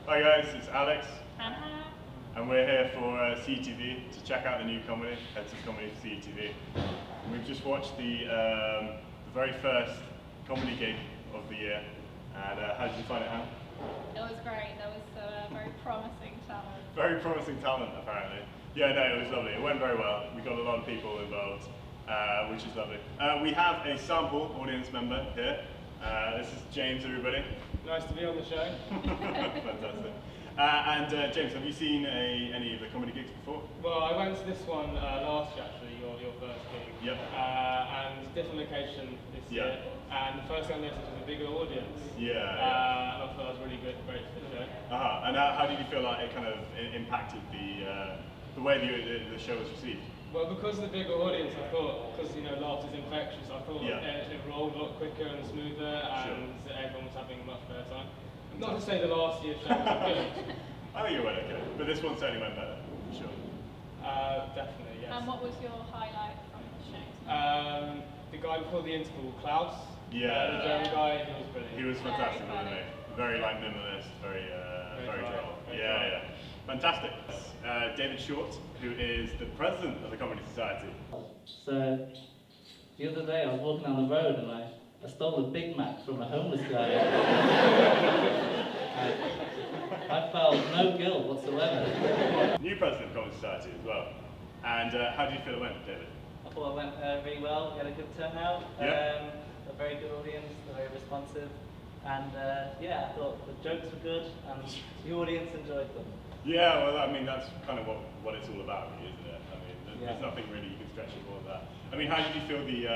Hi guys, it's Alex. Hannah. And we're here for CUTV to check out the new comedy, Cardiff Comedy Society. And we've just watched the very first comedy gig of the year. And how did you find it, Hannah? It was great. There was very promising talent. Very promising talent, apparently. Yeah, no, it was lovely. It went very well. We got a lot of people involved, which is lovely. We have a sample audience member here. This is James, everybody. Nice to be on the show. Fantastic. And James, have you seen any of the comedy gigs before? Well, I went to this one last year, actually, your first gig. Yep. And different location this year. And the first thing I noticed was a bigger audience. Yeah. And I thought it was really great for the show. And how did you feel like it kind of impacted the way the show was received? Well, because of the bigger audience, I thought, because laughter is infectious, I thought it rolled a lot quicker and smoother, and everyone was having a much better time. Not to say the last year's show was good. I think it went okay, but this one certainly went better, for sure. Definitely, yes. And what was your highlight from the show? The guy before the interval, Klaus. Yeah. The German guy, he was brilliant. He was fantastic, wasn't he? Very like minimalist, very droll. Yeah. Fantastic. David Short, who is the president of the Comedy Society. So, the other day I was walking down the road and I stole a Big Mac from a homeless guy. I felt no guilt whatsoever. New president of the Comedy Society as well. And how did you feel it went, David? I thought it went really well. We had a good turnout. Yeah. A very good audience, very responsive. And I thought the jokes were good and the audience enjoyed them. Yeah, well, I mean, that's kind of what it's all about, really, isn't it? I mean, there's nothing really you can stretch it more than that. I mean, how did you feel the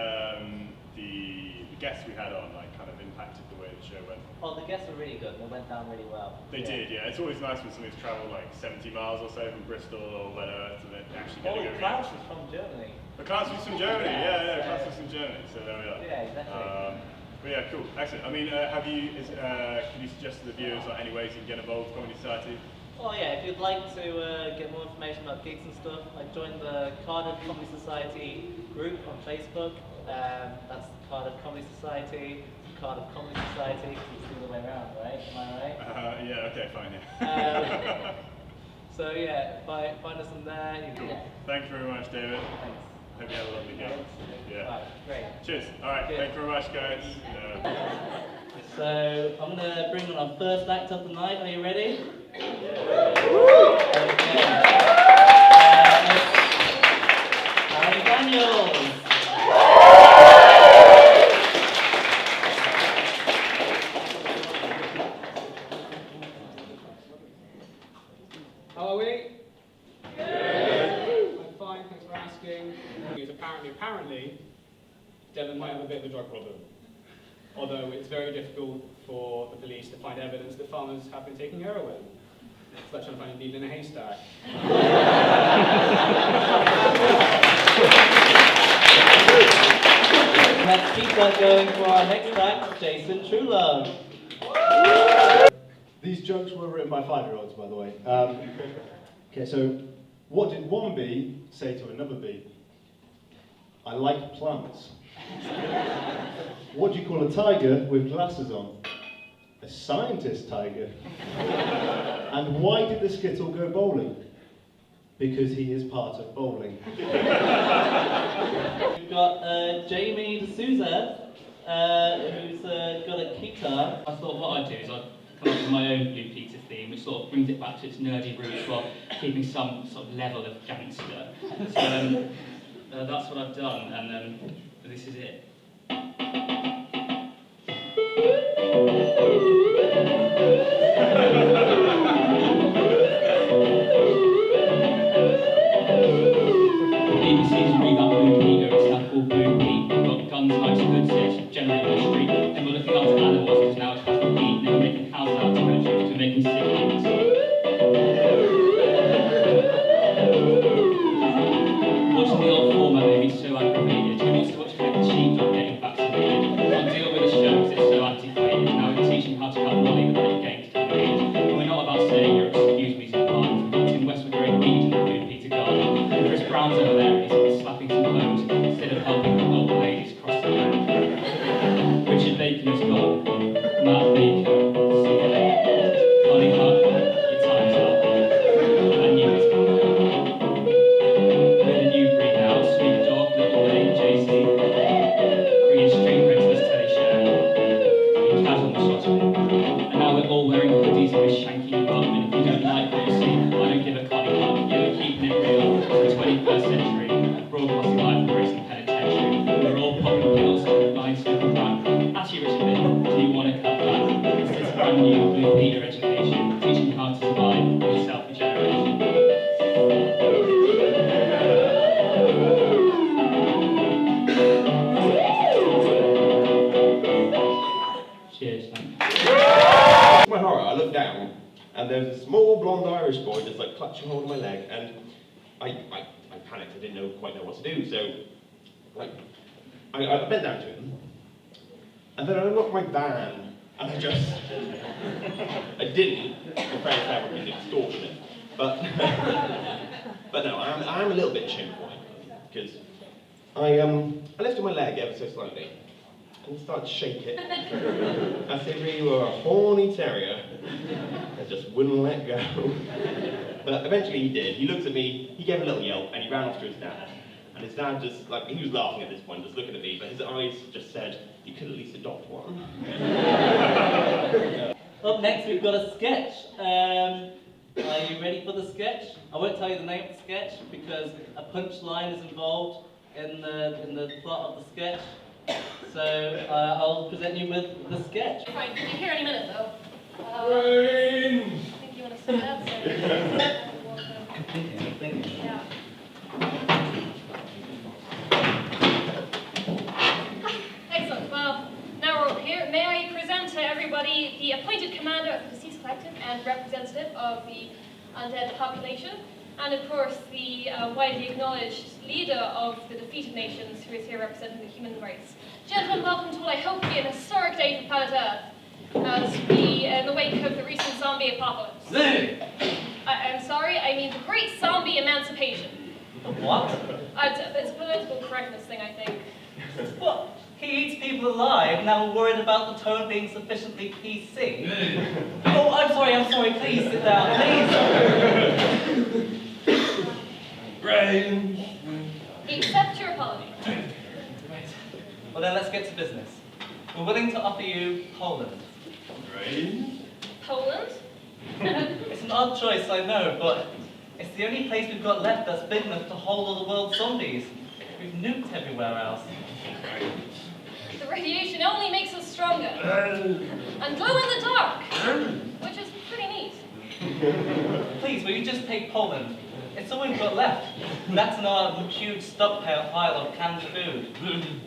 guests we had on, kind of impacted the way the show went? Oh, the guests were really good. They went down really well. They did, yeah. It's always nice when somebody's travelled 70 miles or so from Bristol or whatever, so they actually get a good Klaus reaction. was from Germany. The Klaus was from Germany, Klaus was from Germany, so there we are. Yeah, exactly. But yeah, cool, excellent. I mean, can you suggest to the viewers any ways you can get involved with Comedy Society? Oh yeah, if you'd like to get more information about gigs and stuff, I joined the Cardiff Comedy Society group on Facebook. That's Cardiff Comedy Society, Cardiff Comedy Society, it's the other way around, right? Am I right? Yeah, okay, fine, yeah. So yeah, find us on there. Cool. Thank you very much, David. Thanks. Hope you had a lovely day. Yeah. Right, great. Cheers. Alright, thank you very much, guys. So I'm going to bring on our first act of the night. Are you ready? Harry Daniels. How are we? Good. I'm fine, thanks for asking. Apparently, Devon might have a bit of a drug problem. Although it's very difficult for the police to find evidence that farmers have been taking heroin. It's like trying to find a needle in a haystack. Let's keep that going for our next act, Jason Truelove. These jokes were written by 5-year-olds, by the way. Okay, so what did one bee say to another bee? I like plants. What do you call a tiger with glasses on? A scientist tiger. And why did the skittle go bowling? Because he is part of bowling. We've got Jamie D'Souza, who's got a guitar. I thought what I'd do is I'd come up with my own Blue Peter theme, which sort of brings it back to its nerdy roots while keeping some sort of level of gangster. So that's what I've done, and this is it. BBC's read that Blue Peter, it's now called Blue Pete. We've got guns, knives, good sets, generally in the street. Then we're looking after animals, because now it's past the beat. Then we're making house out of it, we're making siblings. Watching the old format made me so aggravated. Who wants to watch Click the Sheepdog getting vaccinated? Can't deal with the show because it's so antiquated. Now we're teaching how to cut Molly without getting contaminated. And we're not about saying your excuse me sometimes. We've got Tim Westwood growing weed in the Blue Peter garden. And Chris Brown's over there, he's slapping some hoes instead of helping the old ladies cross the road. Richard Bacon is gone. Matt Baker, see you later. Connie Hart. with leader education, teaching you how to survive with self-regeneration. Cheers, thanks. To my horror, I looked down, and there was a small blonde Irish boy just like clutching hold of my leg, and I panicked. I didn't quite know what to do, so like I bent down to him, and then I unlocked my van, and I didn't. I'm afraid that would be extortionate, but no, I am a little bit chimp-like because I lifted my leg ever so slightly. And started to shake it, as if he were a horny terrier and just wouldn't let go. But eventually he did. He looked at me, he gave a little yelp, and he ran off to his dad. And his dad just, like, he was laughing at this point, just looking at me, but his eyes just said, you could at least adopt one. Up next, we've got a sketch. Are you ready for the sketch? I won't tell you the name of the sketch because a punchline is involved in the plot of the sketch. So I'll present you with the sketch. Fine, you'll be here any minute though. Rain! I think you want to sit down, sir. Thinking. Yeah. Excellent. Well, now we're all here. May I present to everybody the appointed commander of the Deceased Collective and representative of the undead population, and of course the widely acknowledged leader of the defeated nations who is here representing the human race. Gentlemen, welcome to what I hope to be an historic day for planet Earth, as we, in the wake of the recent zombie apocalypse. I'm sorry, I mean the great zombie emancipation. What? It's a political correctness thing, I think. What? He eats people alive, now we're worried about the tone being sufficiently PC. Oh, I'm sorry, please sit down, please. Rain! Accept your apology. Well then, let's get to business. We're willing to offer you Poland. Rain? Poland? It's an odd choice, I know, but it's the only place we've got left that's big enough to hold all the world's zombies. We've nuked everywhere else. The radiation only makes us stronger. And glow in the dark, which is pretty neat. Please, will you just take Poland? It's all we've got left. That's in our huge stockpile of canned food. It's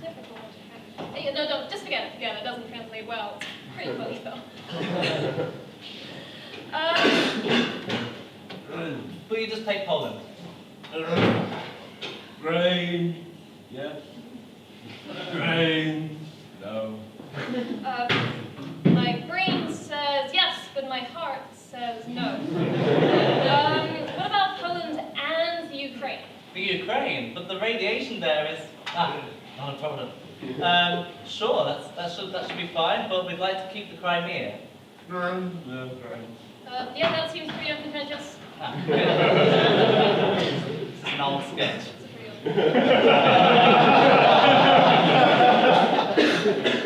difficult. No, just forget it. It doesn't translate well. It's pretty funny though. Will you just take Poland? Rain? Yes. Rain? No. My brain says yes, but my heart says no. What about Poland and the Ukraine? The Ukraine, but the radiation there is not a problem. Sure, that should be fine, but we'd like to keep the Crimea. Yeah, that seems pretty uncontentious. This is an old sketch.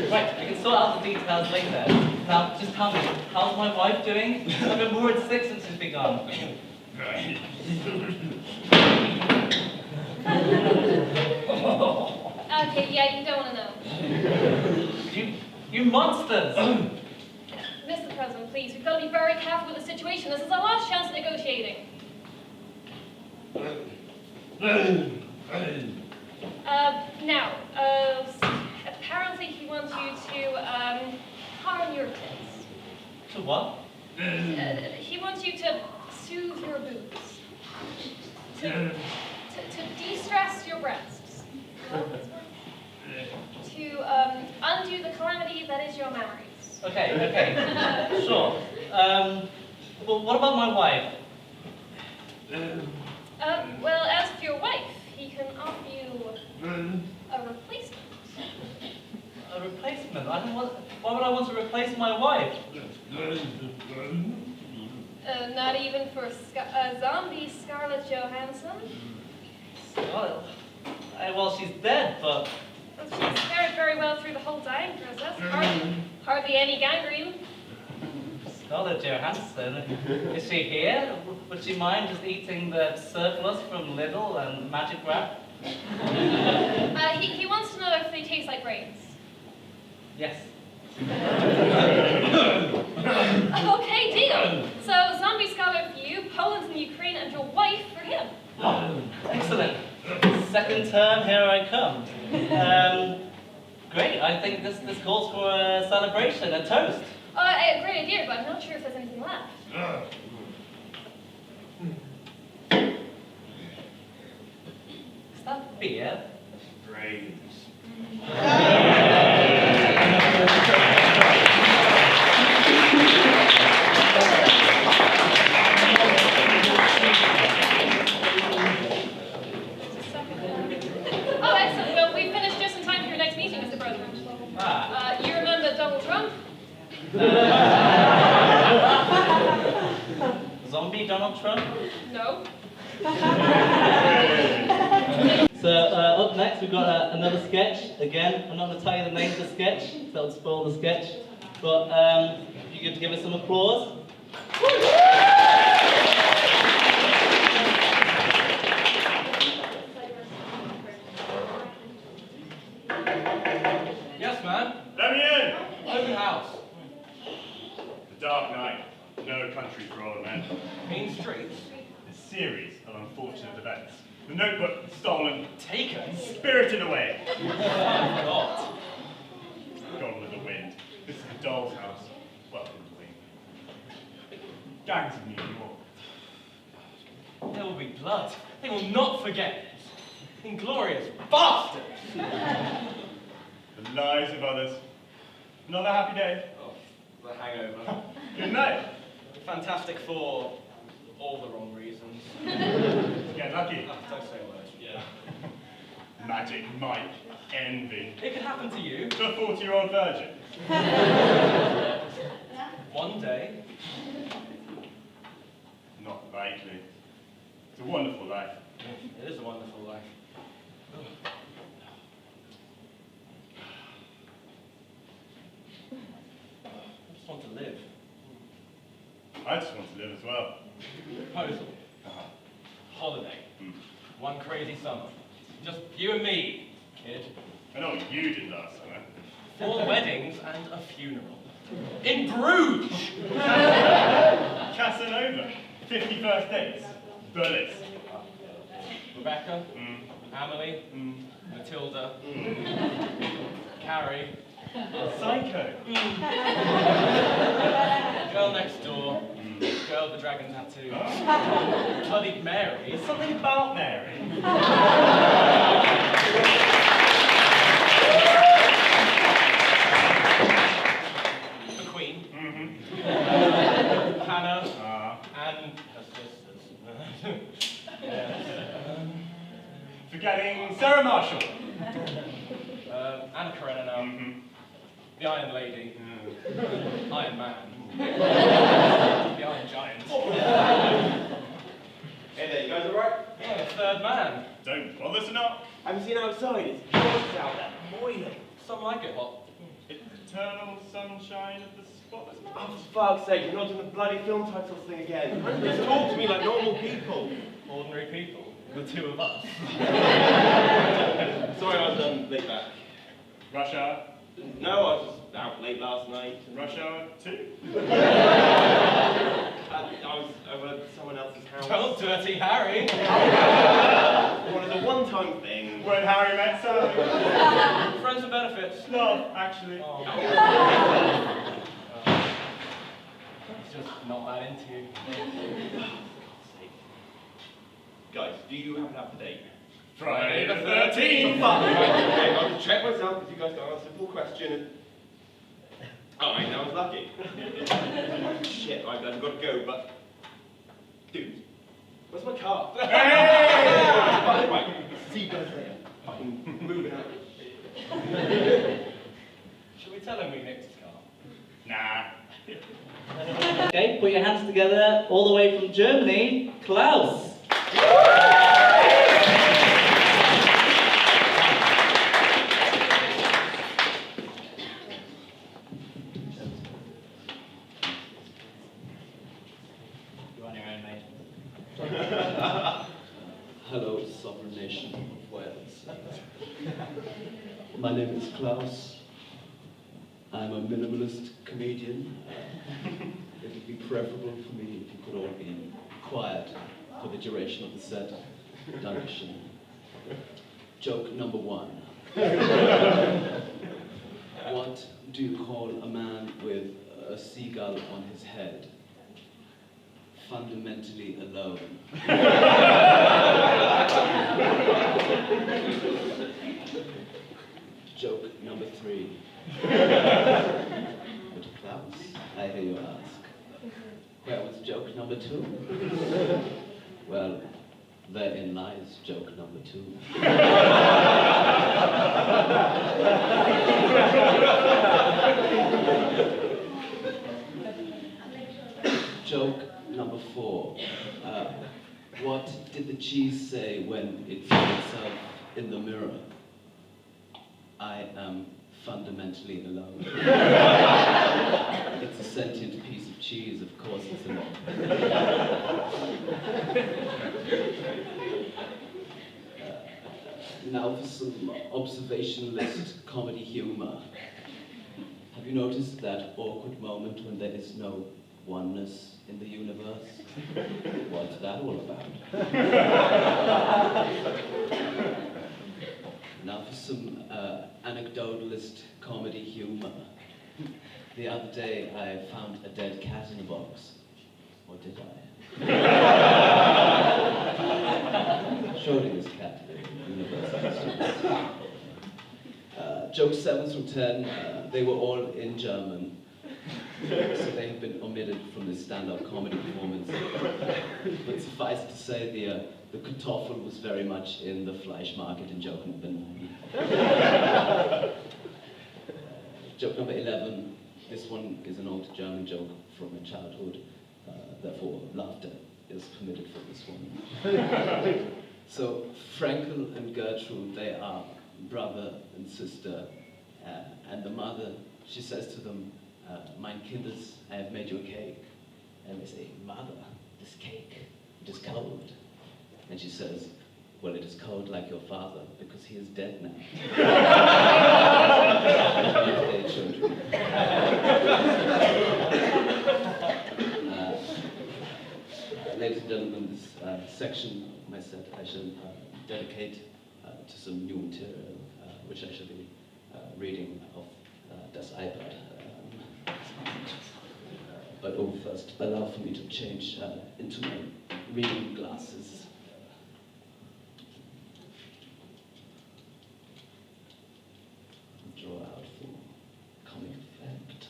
Right, we can sort out the details later. Now, just tell me, how's my wife doing? I've been worried sick since she's been gone. Okay, yeah, you don't want to know. You monsters! Mr. President, please, we've got to be very careful with the situation. This is our last chance at negotiating. Apparently he wants you to harm your tits. To what? He wants you to soothe your boobs. To de-stress your breasts. To undo the calamity that is your memories. Okay, sure. Well, what about my wife? Well, as for your wife, he can offer you a replacement. A replacement? Why would I want to replace my wife? Not even for zombie Scarlett Johansson. Well, she's dead, but... She's fared very well through the whole dying process. Hardly any gangrene. Scarlett Johansson, is she here? Would she mind just eating the surplus from Lidl and Magic Wrap? He wants to know if they taste like brains. Yes. Okay, deal. So, zombie scholar for you, Poland and Ukraine, and your wife for him. Oh, excellent. Second term, here I come. Great, I think this calls for a celebration, a toast. A great idea, but I'm not sure if there's anything left. Is that beer? Brains. Oh, excellent. Well, we finished just in time for your next meeting, Mr. President. You remember Donald Trump? Zombie Donald Trump? No. So up next we've got another sketch. Again, I'm not going to tell you the name of the sketch, that would spoil the sketch. But if you could give us some applause. Yes, man. Let me in! Open house. The Dark Knight. No country for old men. Mean streets. A series of unfortunate events. The notebook stolen, Taken. spirited away. Not. Gone with the wind. This is the doll's house. Welcome to Queen. Gangs of New York. There will be blood. They will not forget. Inglorious bastards. The lives of others. Another happy day. Oh, the hangover. Good night. Fantastic for all the wrong reasons. Get lucky. Oh, don't say a word. Yeah. Magic, might, envy. It could happen to you. To a 40-year-old virgin. One day. Not likely. It's a wonderful life. It is a wonderful life. I just want to live. I just want to live as well. Proposal. Holiday. One crazy summer. Just you and me, kid. I know what you did last summer. 4 weddings and a funeral. In Bruges! Casanova. 50 first dates. Bullets. Rebecca, Emily, Matilda, Carrie, Psycho. girl next door, girl with the dragon tattoo, Bloody Mary. There's something about Mary. The Queen, Mm-hmm. Hannah, and her sisters. Forgetting Sarah Marshall. Anna Karenina, Mm-hmm. the Iron Lady, Iron Man, the Iron Giant. Hey there, you guys alright? Oh, the third man. Don't bother to knock. Have you seen outside? It's gorgeous out there. Boiling. Some like it hot. Eternal sunshine of the spotless mind. Oh, for fuck's sake, you're not doing the bloody film titles thing again. Just talk to me like normal people. Ordinary people. The two of us. Sorry I was late back. Rush hour. No, I was just out late last night. Rush hour 2. I was over at someone else's house. Oh, Dirty Harry. One of the one-time thing. When Harry met Sally. Friends with benefits. Love, actually. Oh. He's just not that into you. Guys, do you happen to have the date? Friday the Oh, 13th. fuck! Okay, I'll just check myself because you guys got a simple question. Alright, that was lucky. Shit, I've got to go, but... Dude, where's my car? Hey! Right, see you guys later. Fucking moving out. Should we tell him we nicked his car? Nah. Okay, put your hands together all the way from Germany, Klaus. You're on your own, mate. Hello, sovereign nation of Wales. My name is Klaus. I'm a minimalist comedian. It would be preferable for me if you could all be quiet for the duration of the set. Dankeschön. Joke number 1. What do you call a man with a seagull on his head? Fundamentally alone. Joke number 3. But Klaus, I hear you ask, where was joke number 2? Well, therein lies joke number 2. Joke number 4. What did the cheese say when it saw itself in the mirror? I am fundamentally alone. It's a sentient piece of cheese, of course it's alone. Now for some observationalist comedy humor. Have you noticed that awkward moment when there is no oneness in the universe? What's that all about? Now for some anecdotalist comedy humor. The other day I found a dead cat in a box. Or did I? Surely this cat university students. Jokes 7 through 10, they were all in German. So they have been omitted from this stand-up comedy performance. But suffice to say, the Kartoffel was very much in the Fleischmarket in joke number 9. Joke number 11, this one is an old German joke from my childhood, therefore laughter is permitted for this one. So Frankel and Gertrude, they are brother and sister, and the mother, she says to them, "Mein Kindes, I have made you a cake." And they say, "Mother, this cake, it is cold." And she says, "Well, it is cold like your father, because he is dead now." Happy birthday, children. Ladies and gentlemen, this section of my set I shall dedicate to some new material, which I shall be reading off das iPad. But first, allow for me to change into my reading glasses. Draw out for comic effect.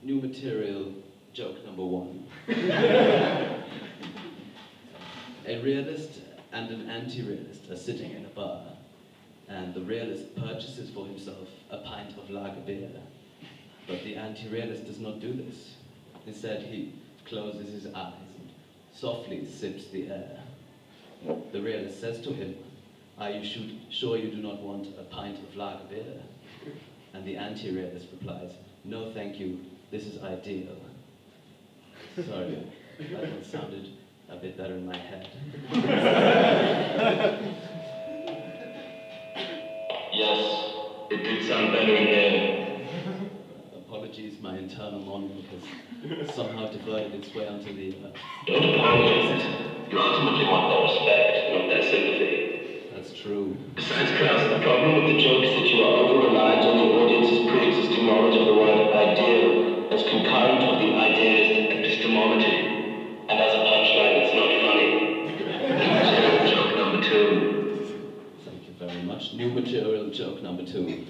New material, joke number 1. A realist and an anti-realist are sitting in a bar, and the realist purchases for himself a pint of lager beer. But the anti-realist does not do this. Instead, he closes his eyes and softly sips the air. The realist says to him, "Are you sure you do not want a pint of lager beer?" And the anti-realist replies, "No, thank you. This is ideal." Sorry, that one sounded a bit better in my head. Yes, it did sound better in here. Apologies, my internal monologue has somehow diverted its way onto the... Don't apologize. You ultimately want their respect, not their sympathy. That's true. Besides, Klaus, the problem with the joke is that you are over-reliant on the audience's pre-existing knowledge of the word ideal as concurrent with the idealist epistemology. And as a punchline, it's not funny. New material joke number 2. Thank you very much. New material joke number 2.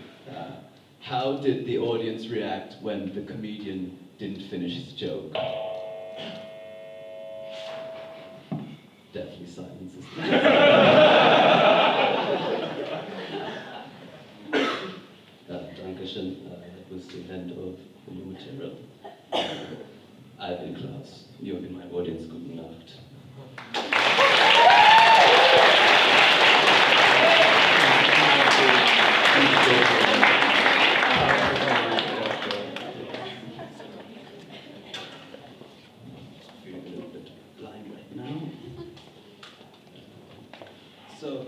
How did the audience react when the comedian didn't finish his joke? Deathly silence. Dankeschön. That was the end of the new material. I've been Klaus. You have been my audience. Guten Nacht. So,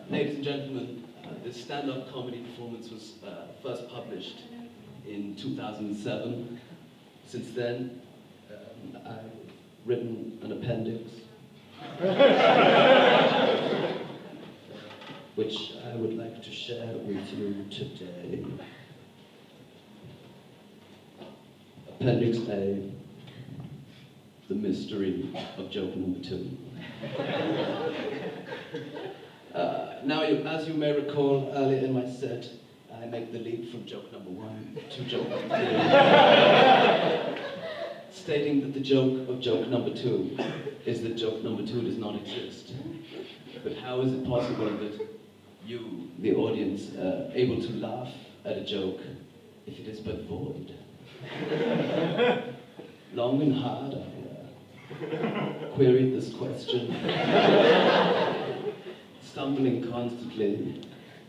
ladies and gentlemen, this stand-up comedy performance was first published in 2007. Since then, I've written an appendix, which I would like to share with you today. Appendix A, the mystery of joke number 2. Now, as you may recall, earlier in my set, I make the leap from joke number 1 to joke number 2, stating that the joke of joke number 2 is that joke number 2 does not exist. But how is it possible that you, the audience, are able to laugh at a joke if it is but void? Long and hard I queried this question, stumbling constantly,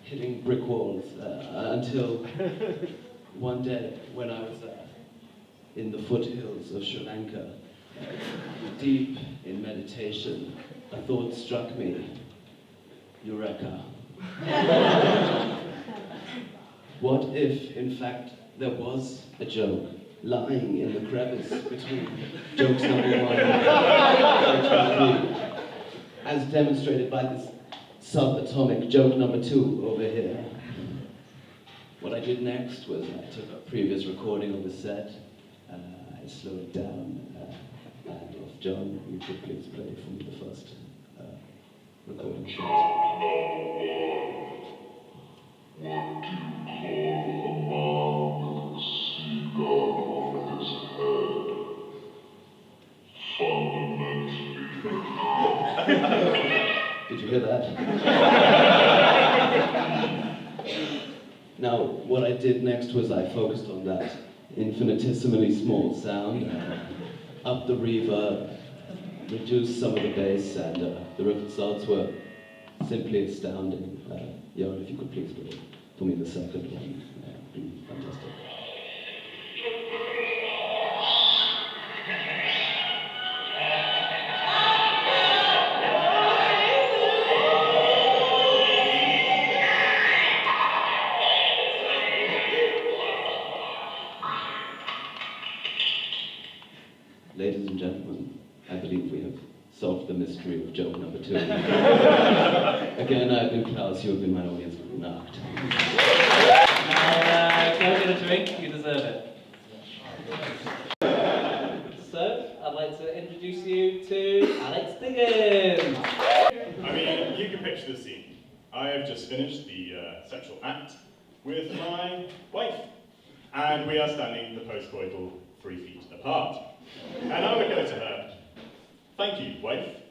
hitting brick walls, until one day when I was in the foothills of Sri Lanka, deep in meditation, a thought struck me. Eureka. What if, in fact, there was a joke lying in the crevice between jokes number 1 and joke 3, as demonstrated by this subatomic joke number 2 over here? What I did next was I took a previous recording of the set, I slowed it down, and if John, you could please play for me the first recording shot. What do you call a man with a cigar on his head? Fundamentally. Did you hear that? Now, what I did next was I focused on that infinitesimally small sound, up the reverb, reduced some of the bass, and the results were simply astounding. Johan, if you could please play for me the second one, be fantastic. Ladies and gentlemen, I believe we have solved the mystery of joke number 2. Again, I've been Klaus, you have been my audience knocked. Now, go get a drink, you deserve it. So, I'd like to introduce you to Alex Diggins. I mean, you can picture the scene. I have just finished the sexual act with my wife, and we are standing the postcoital 3 feet apart. And I would go to her, "Thank you, wife,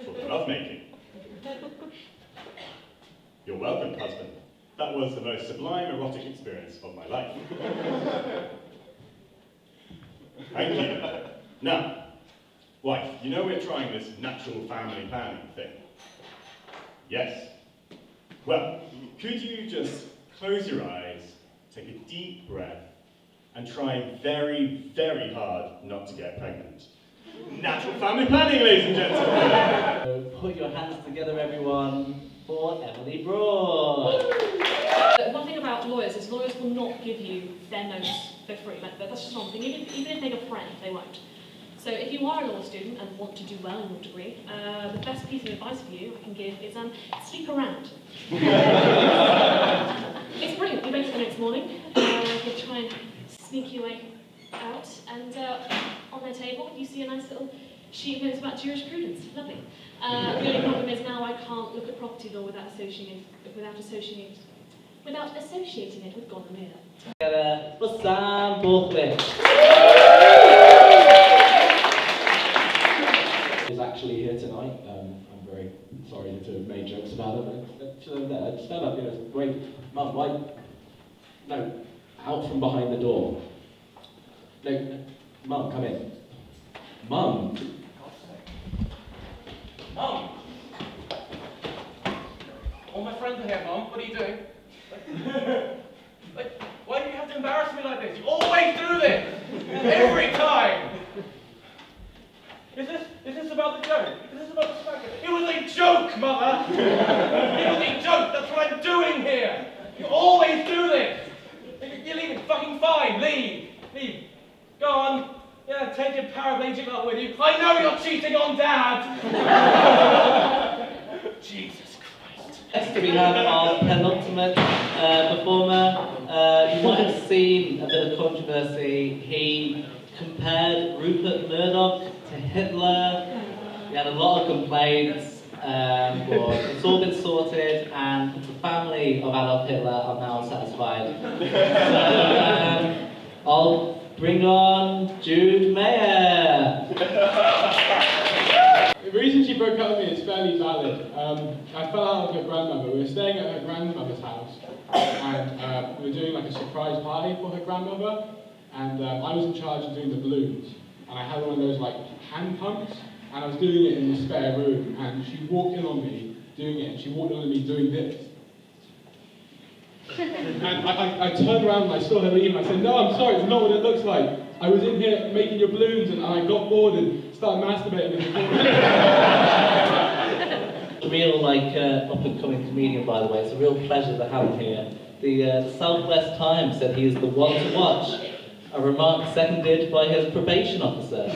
for the lovemaking." "You're welcome, husband. That was the most sublime erotic experience of my life." "Thank you. Now, wife, you know we're trying this natural family planning thing?" "Yes." "Well, could you just close your eyes, take a deep breath, and try very, very hard not to get pregnant?" Natural family planning, ladies and gentlemen. So put your hands together, everyone, for Emily Broad. One thing about lawyers is lawyers will not give you their notes for free. That's just one thing. Even if they get a friend, they won't. So if you are a law student and want to do well in your degree, the best piece of advice for you I can give is sleep around. It's brilliant. You wake up the next morning, you try and sneak your way out, and on their table you see a nice little sheet of notes about jurisprudence. Lovely. The only problem is now I can't look at property law without associating it with gonorrhea. Together for Sam Borthwick. Is actually here tonight. I'm very sorry to have made jokes about it, but stand up, it's great. Mum, why? No, out from behind the door. No, Mum, come in. Mum! Mum! All my friends are here, Mum. What are you doing? Why do you have to embarrass me like this? You always do this! Every time! Is this about the joke? Is this about the smacker? It was a joke, Mother! Fucking joke, that's what I'm doing here. You always do this. You're leaving, fucking fine, leave. Go on. Yeah, take your paraplegic up with you. I know you're cheating on Dad. Jesus Christ. Next we have our penultimate performer. You might have seen a bit of controversy. He compared Rupert Murdoch to Hitler. He had a lot of complaints, but it's all been sorted, and the family of Adolf Hitler are now satisfied. So I'll bring on Jude Mayer. The reason she broke up with me is fairly valid. I fell out with her grandmother. We were staying at her grandmother's house, and we were doing like a surprise party for her grandmother, and I was in charge of doing the balloons, and I had one of those like hand pumps, and I was doing it in the spare room, and she walked in on me doing it, and she walked in on me doing this. And I turned around and I saw her leave, and I said, no, I'm sorry, it's not what it looks like. I was in here making your balloons, and I got bored and started masturbating in the corner. A real, up-and-coming comedian, by the way. It's a real pleasure to have him here. The Southwest Times said he is the one to watch. A remark seconded by his probation officer.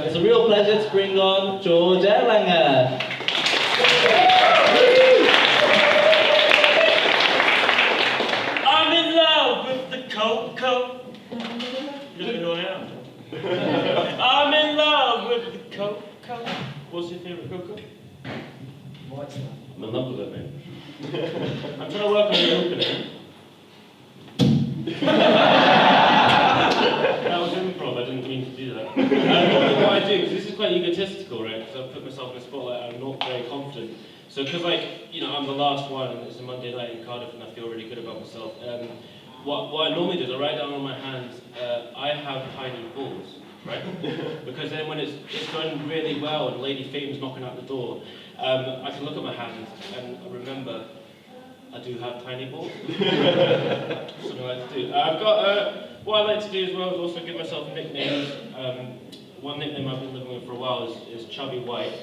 It's a real pleasure to bring on George Erlanger. I'm in love with the Coco. You don't know who I am. I'm in love with the Coco. What's your favourite Coco? What's that? I'm in love with it, mate. I'm trying to work on the opening. That was improv, I didn't mean to do that. What I do, because this is quite egotistical, right? Because I've put myself in a spotlight, I'm not very confident. So, because I'm the last one, and it's a Monday night in Cardiff, and I feel really good about myself. What I normally do is I write down on my hands, I have tiny balls, right? Because then when it's going really well and Lady Fame's knocking at the door, I can look at my hands and remember I do have tiny balls. Something I like to do. I've got, what I like to do as well is also give myself nicknames. One nickname I've been living with for a while is Chubby White.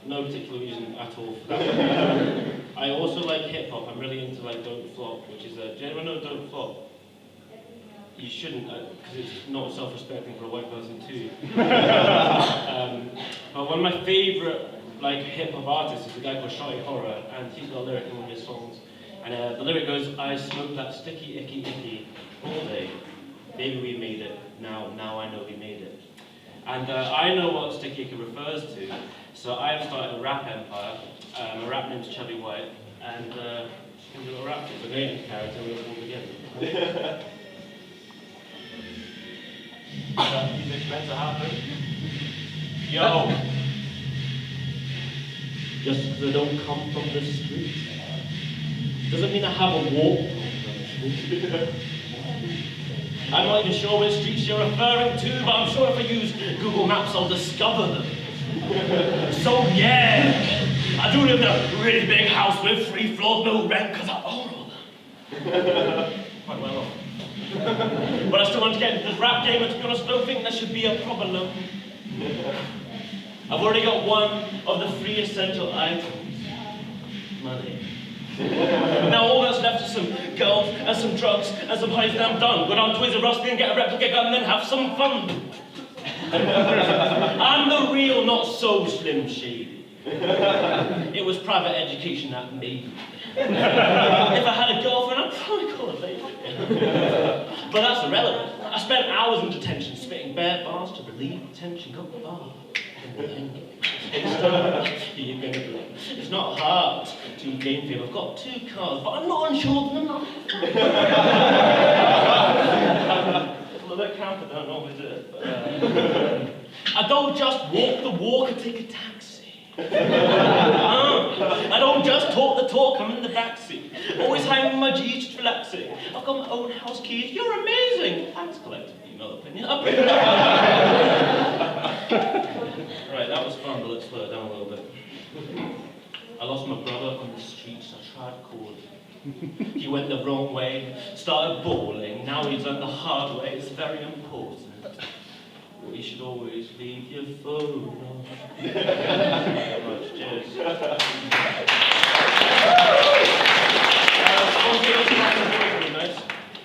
No particular reason at all for that. I also like hip hop. I'm really into Don't Flop, which is do you ever know Don't Flop? You shouldn't, because it's not self-respecting for a white person too. But one of my favourite hip hop artists is a guy called Shotty Horror, and he's got a lyric in one of his songs. And the lyric goes, I smoke that sticky, icky, icky all day. Baby, we made it. Now I know we made it. And I know what sticky icky refers to. So I have started a rap empire. A rap name's Chubby White, and you can do a rap. So go into character, we'll begin. Music's meant to happen. Yo! Just because I don't come from the street doesn't mean I haven't walked on the street. I'm not even sure which streets you're referring to, but I'm sure if I use Google Maps, I'll discover them. So yeah, I do live in a really big house with 3 floors, no rent, because I own all them. Quite well off. But I still want to get into this rap game, and to be honest, I don't think there should be a problem. I've already got one of the 3 essential items. Money. Now all that's left is some girls and some drugs and some honeys, and I'm done. Go down to Toys R Us and get a replica gun and then have some fun. I'm the real, not so Slim Shady. It was private education that made me. If I had a girlfriend, I'd probably call her lady. But that's irrelevant. I spent hours in detention spitting bare bars to relieve tension. Got the bar. It's not hard to gain fame. I've got 2 cars, but I'm not unsure enough. Well, that counter don't always do it. But, I don't just walk the walk, I take a taxi. I don't just talk the talk, I'm in the backseat. Always hanging with my G's, just relaxing. I've got my own house keys. You're amazing. Thanks, collective female opinion. Right, that was fun, but let's slow it down a little bit. I lost my brother on the streets. I tried calling. He went the wrong way, started bawling. Now he's learned the hard way. It's very important. We should always leave your phone on. Much, Jay. please.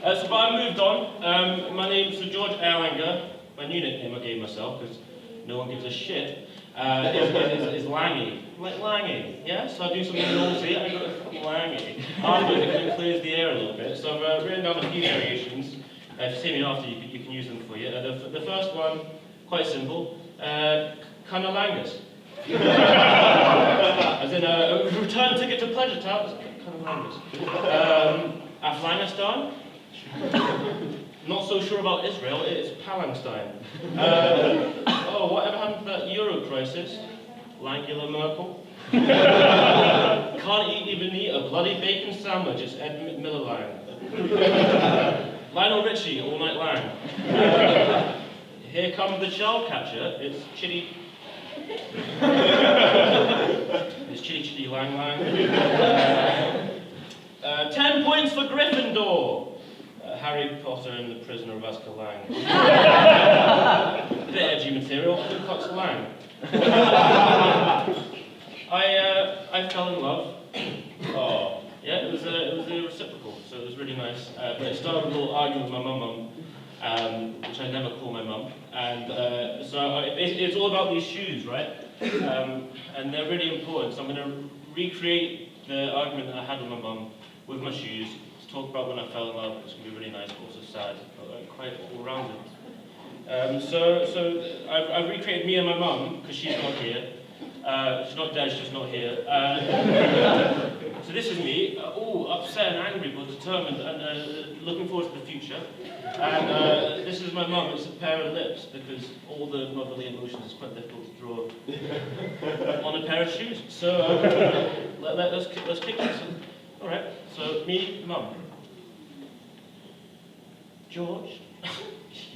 So, but I moved on. My name's Sir George Erlanger. My new nickname I gave myself, because no one gives a shit, is Langy. Like Langy, yeah? So I do something naughty, I go Langy. Afterwards, it clears the air a little bit. So I've written down a few variations. If you see me after, you can use them for you. The first one, quite simple, Cunnilingus. As in a return ticket to Pleasure Town, Cunnilingus. Afghanistan. Not so sure about Israel, it's Palestine. Whatever happened to that Euro crisis? Angela Merkel. Can't even eat a bloody bacon sandwich, it's Ed Miller Lionel Richie, All Night Lang. Here comes the child catcher, it's Chitty. It's Chitty Chitty Lang Lang. 10 points for Gryffindor. Harry Potter and the Prisoner of Azkaban. Bit edgy material, Ku Klux Klan. I fell in love. Oh, yeah, it was a reciprocal, so it was really nice. But it started with a little argument with my mum, which I never call my mum. And it's all about these shoes, right? And they're really important. So I'm going to recreate the argument that I had with my mum with my shoes. Talk about when I fell in love. It's going to be really nice, but also sad, but quite all-rounded. So I've recreated me and my mum, because she's not here. She's not dead, she's just not here. So this is me, all upset and angry, but determined, and looking forward to the future. And this is my mum, it's a pair of lips, because all the motherly emotions is quite difficult to draw on a pair of shoes. So let's kick this. Alright, so me, mum. George?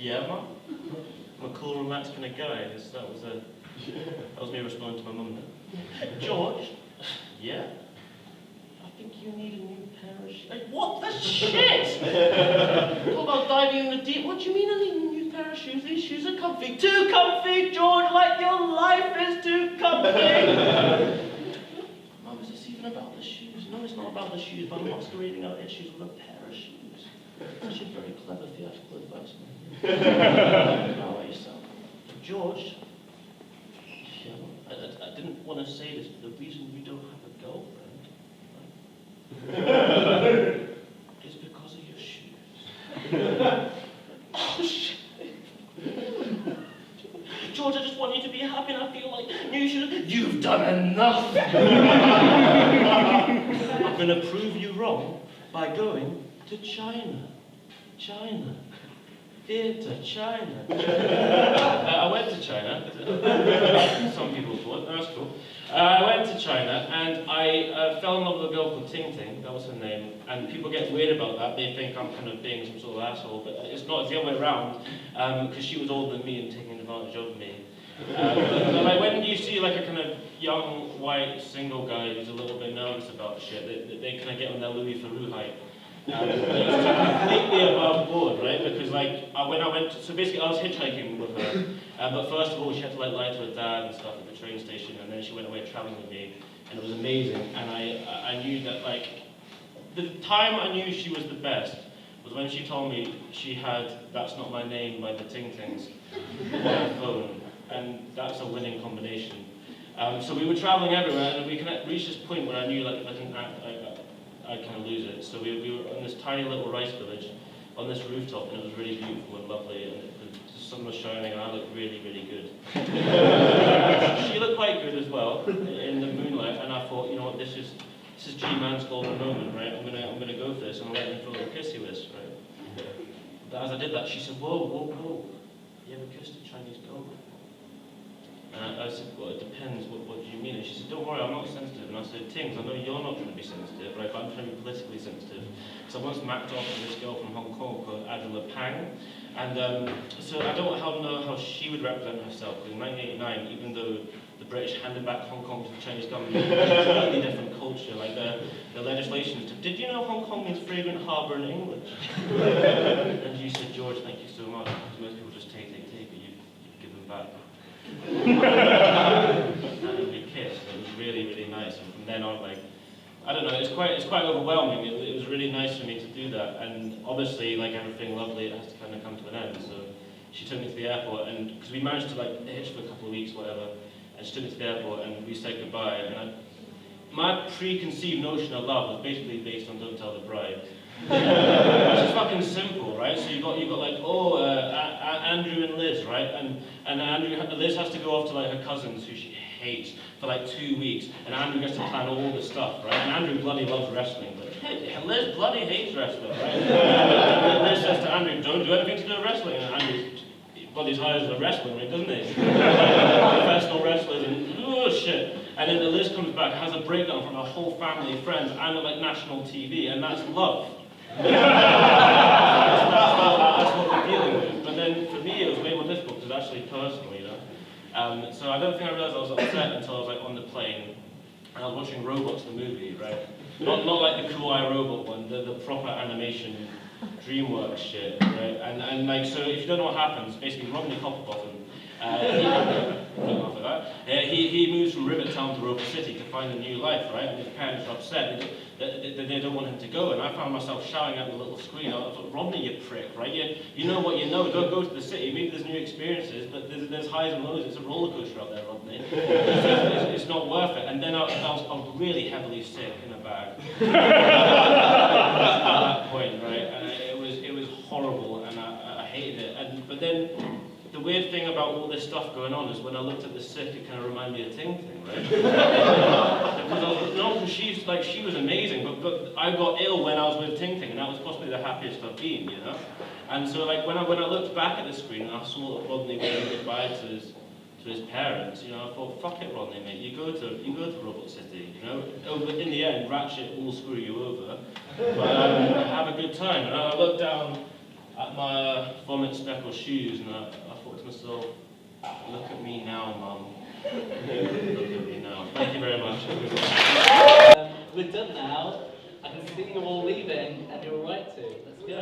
Yeah, mum? I'm a cool, relaxed kind of guy. That was me responding to my mum then. George? Yeah? I think you need a new pair of shoes. Like, what the shit? Talk about diving in the deep. What do you mean I need a new pair of shoes? These shoes are comfy. Too comfy, George, like your life is too comfy. Mum, is this even about the shoes? No, it's not about the shoes, but I'm masquerading out issues with a pair of shoes. That's just very clever theatrical advice, man. How about yourself? George? I didn't want to say this, but the reason you don't have a girlfriend is because of your shoes. Oh, shit. George, I just want you to be happy, and I feel like new shoes. You've done enough. I'm going to prove you wrong by going to China. China. Theatre, China. I went to China. Some people thought, that's cool. I went to China and I fell in love with a girl called Ting Ting, that was her name, and people get weird about that. They think I'm kind of being some sort of asshole, but it's not, it's the other way around, because she was older than me and taking advantage of me. But like when you see like a kind of young, white, single guy who's a little bit nervous about shit, they kind of get on their Louis Theroux hype. It's completely above board, right? Because like when I went, so basically I was hitchhiking with her, but first of all she had to like lie to her dad and stuff at the train station, and then she went away traveling with me, and it was amazing. And I knew that like the time I knew she was the best was when she told me she had "That's Not My Name" by the Ting Tings on her phone, and that's a winning combination. So we were traveling everywhere, and we kind of reached this point where I knew like if I didn't act, I'd kind of lose it. So we were in this tiny little rice village on this rooftop, and it was really beautiful and lovely, and the sun was shining, and I looked really, really good. She looked quite good as well in the moonlight, and I thought, you know what, this is G-Man's golden moment, right? I'm gonna go for this, and I'm letting him feel a kissy with, right? But as I did that, she said, whoa, whoa, whoa, you ever kissed a Chinese girl? And I said, well, it depends, what do you mean? And she said, don't worry, I'm not sensitive. And I said, Tings, I know you're not trying to be sensitive, right, but I'm trying to be politically sensitive. So I once mapped off with this girl from Hong Kong called Adela Pang. And so I don't know how she would represent herself, because in 1989, even though the British handed back Hong Kong to the Chinese government, it's a completely different culture, like the legislation. Did you know Hong Kong means fragrant harbour in English? And you said, George, thank you so much, because most people just take, but you've given back. And we kissed, and it was really, really then on, like, I don't know, it's quite overwhelming. It was really nice for me to do that, and obviously, like everything lovely, it has to kind of come to an end. So she took me to the airport, and because we managed to like hitch for a couple of weeks, whatever, and she took me to the airport, and we said goodbye. And my preconceived notion of love was basically based on Don't Tell the Bride. Which is fucking simple, right? So you got like, Andrew and Liz, right? And Liz has to go off to like her cousins who she hates for like 2 weeks, and Andrew gets to plan all the stuff, right? And Andrew bloody loves wrestling, but Liz bloody hates wrestling, right? And Liz says to Andrew, don't do anything to do with wrestling, and Andrew bloody hires a wrestling ring, doesn't he? Professional wrestlers and oh shit. And then Liz comes back, has a breakdown from her whole family, friends, and like national TV, and that's love. That's what we're dealing with. But then for me, it was way more difficult because actually personal, you know. So I don't think I realised I was upset until I was like on the plane and I was watching Robots the movie, right? Not like the Cool Eye Robot one, the proper animation DreamWorks shit, right? And like so, if you don't know what happens, basically Rodney Copperbottom. He moves from Rivertown to Rover City to find a new life, right? And his parents are upset. They don't want him to go. And I found myself shouting at the little screen, I thought, Rodney, you prick, right? You know what you know. Don't go to the city. Maybe there's new experiences, but there's highs and lows. It's a roller coaster out there, Rodney. It's not worth it. And then I was really heavily sick in a bag at that point, right? And it was horrible, and I hated it. But then the weird thing about all this stuff going on is when I looked at the sick, it kind of reminded me of Ting Ting, right? Because she was amazing, but I got ill when I was with Ting Ting, and that was possibly the happiest I've been, you know? And so like when I looked back at the screen and I saw Rodney waving goodbye to his parents, you know, I thought, fuck it, Rodney, mate, you go to Robot City, you know? In the end, Ratchet will screw you over, but have a good time. And I looked down at my vomit speckled shoes, and I thought to myself, look at me now, Mum. Look at me now. Thank you very much. We're done now. I can see you all leaving, and you're right to. Let's go.